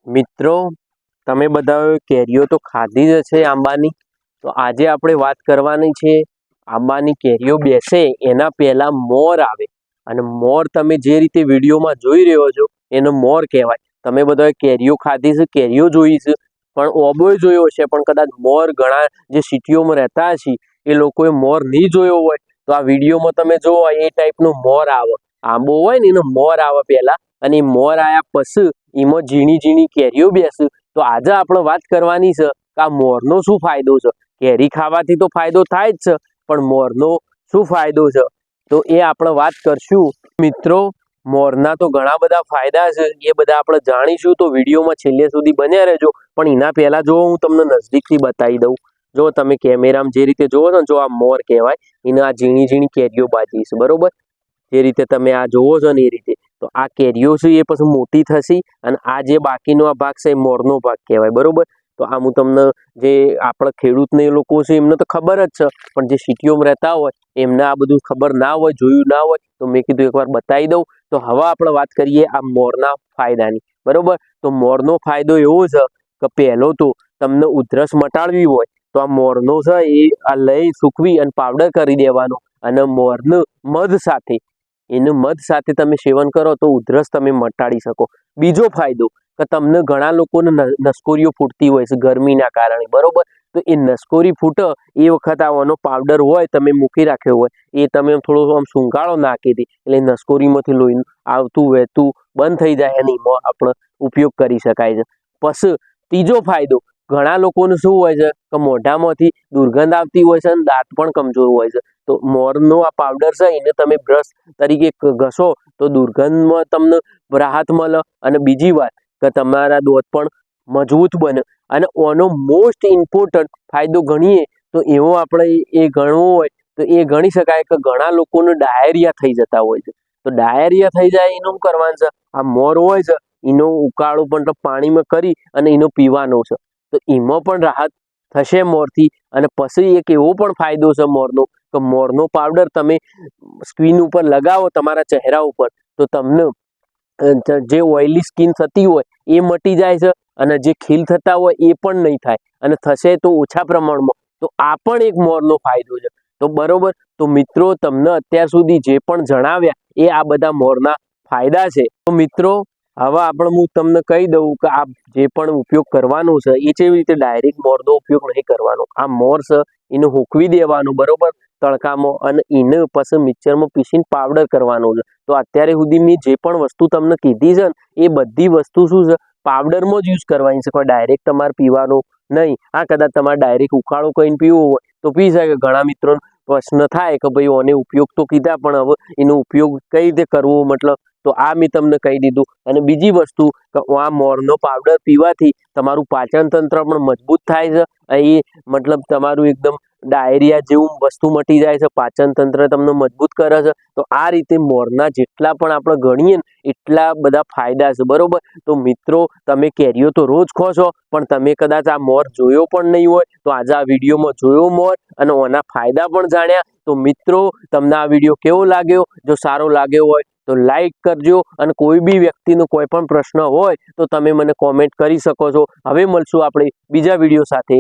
મિત્રો, તમે બધાએ કેરીઓ તો ખાધી જ હશે આંબાની. તો આજે આપણે વાત કરવાની છે આંબાની કેરીઓ બેસે એના પહેલા મોર આવે. અને મોર તમે જે રીતે વિડીયોમાં જોઈ રહ્યો છો એનો મોર કહેવાય. તમે બધાએ કેરીઓ ખાધી છે, કેરીઓ જોઈ છે, પણ ઓબોય જોયો હશે, પણ કદાચ મોર ઘણા જે સિટીઓમાં રહેતા હશે એ લોકોએ મોર નહીં જોયો હોય તો આ વિડીયોમાં તમે જોવો એ ટાઈપનો મોર આવે. આંબો હોય ને એનો મોર આવે પહેલા, અને એ મોર આવ્યા પછી એમાં ઝીણી ઝીણી કેરીઓ બેસે. તો આજે આપણે વાત કરવાની છે કે આ મોરનો શું ફાયદો છે. કેરી ખાવાથી તો ફાયદો થાય જ છે, પણ મોરનો શું ફાયદો છે તો એ આપણે વાત કરશું. મિત્રો, મોરના તો ઘણા બધા ફાયદા છે, એ બધા આપણે જાણીશું. તો વિડીયોમાં છેલ્લે સુધી બન્યા રહેજો. પણ એના પહેલા જો હું તમને નજદીકથી બતાવી દઉં. જો તમે કેમેરામાં જે રીતે જોવો છો ને, જો આ મોર કહેવાય, એને આ ઝીણી ઝીણી કેરીઓ બાજી છે, બરોબર? જે રીતે તમે આ જોવો છો ને એ રીતે. તો આ કેરીઓ છે એ પછી મોટી થશે, અને આ જે બાકીનો આ ભાગ છે એ મોરનો ભાગ કહેવાય, બરોબર? તો આ હું તમને જે આપણા ખેડૂતને એ લોકો છે એમને તો ખબર જ છે, પણ જે સિટીઓમાં રહેતા હોય એમને આ બધું ખબર ના હોય, જોયું ના હોય, તો મેં કીધું એકવાર બતાવી દઉં. તો હવે આપણે વાત કરીએ આ મોરના ફાયદાની, બરોબર? તો મોરનો ફાયદો એવો છે કે પહેલો તો તમને ઉધરસ મટાડવી હોય તો આ મોરનો છે એ આ લઈ સૂકવી અને પાવડર કરી દેવાનો, અને મોરને મધ સાથે મધ સાથે તમે સેવન કરો તો ઉધરસ તમે મટાડી શકો. બીજો ફાયદો કે તમને ઘણા લોકોને નસકોરીઓ ફૂટતી હોય છે ગરમીના કારણે, બરોબર? તો એ નસકોરી ફૂટે એ વખત આનો પાવડર હોય તમે મૂકી રાખ્યો હોય, એ તમે થોડો આમ સૂંઘાળો નાખી દે એટલે નસકોરીમાંથી લોહી આવતું વહેતું બંધ થઈ જાય, અને એમાં આપણે ઉપયોગ કરી શકાય છે. પછી ત્રીજો ફાયદો, ઘણા લોકોને શું હોય છે કે મોઢામાંથી દુર્ગંધ આવતી હોય છે અને દાંત પણ કમજોર હોય છે. તો મોરનો આ પાવડર છે એને તમે બ્રશ તરીકે ઘસો તો દુર્ગંધમાં તમને રાહત મળે. અને બીજી વાત કે તમારા દાંત પણ મજબૂત બને. અને આનો મોસ્ટ ઇમ્પોર્ટન્ટ ફાયદો ગણીએ તો એવો આપણે એ ગણવો હોય તો એ ગણી શકાય કે ઘણા લોકોને ડાયરિયા થઈ જતા હોય છે. તો ડાયરિયા થઈ જાય એનું શું કરવાનું છે, આ મોર હોય છે એનો ઉકાળો પણ પાણીમાં કરી અને એનો પીવાનો છે. તો એમાં પણ રાહત થશે મોરથી. અને પછી એક એવો પણ ફાયદો છે મોરનો કે મોરનો પાવડર તમે સ્કિન ઉપર લગાવો તમારા ચહેરા ઉપર, તો તમને જે ઓઇલી સ્કિન થતી હોય એ મટી જાય છે, અને જે ખીલ થતા હોય એ પણ નહીં થાય, અને થશે તો ઓછા પ્રમાણમાં. તો આ પણ એક મોરનો ફાયદો છે. તો બરોબર, તો મિત્રો તમને અત્યાર સુધી જે પણ જણાવ્યા એ આ બધા મોરના ફાયદા છે. તો મિત્રો, હવે હું તમને કહી દઉં કે આ જે પણ ઉપયોગ કરવાનો છે એ કેવી રીતે ડાયરેક્ટ મોરનો ઉપયોગ નહીં કરવાનો. આ મોર છે એને હોકવી દેવાનું, બરોબર, તડકામાં, અને એને પછી મિક્સરમાં પીસીને પાવડર કરવાનો છે. તો અત્યારે સુધી મેં જે પણ વસ્તુ તમને કીધી છે ને એ બધી વસ્તુ શું છે, પાવડરમાં જ યુઝ કરવાની છે, કોઈ ડાયરેક્ટ તમારે પીવાનો નહીં. આ કદાચ તમારે ડાયરેક્ટ ઉકાળો કરીને પીવો હોય તો પી શકે. ઘણા મિત્રોને પ્રશ્ન થાય કે ભાઈ ઓને ઉપયોગ તો કીધા પણ હવે એનો ઉપયોગ કઈ રીતે કરવો, મતલબ. તો આ મેં તમને કહી દીધું. અને બીજી વસ્તુ કે આ મોરનો પાવડર પીવાથી તમારું પાચન તંત્ર પણ મજબૂત થાય છે. એ મતલબ તમારું એકદમ ડાયરિયા જેવું વસ્તુ મટી જાય છે, પાચન તંત્ર તમને મજબૂત કરે છે. તો આ રીતે મોરના જેટલા પણ આપણે ગણીએ ને એટલા બધા ફાયદા છે, બરોબર? તો મિત્રો, તમે કેરીઓ તો રોજ ખો છો, પણ તમે કદાચ આ મોર જોયો પણ નહીં હોય. તો આજે આ વિડીયોમાં જોયો મોર અને આના ફાયદા પણ જાણ્યા. તો મિત્રો, તમને આ વિડીયો કેવો લાગ્યો? જો સારો લાગ્યો હોય તો લાઈક કરજો, અને કોઈ બી વ્યક્તિનો કોઈ પણ પ્રશ્ન હોય તો તમે મને કોમેન્ટ કરી શકો છો. હવે મળશું આપણે બીજા વિડીયો સાથે.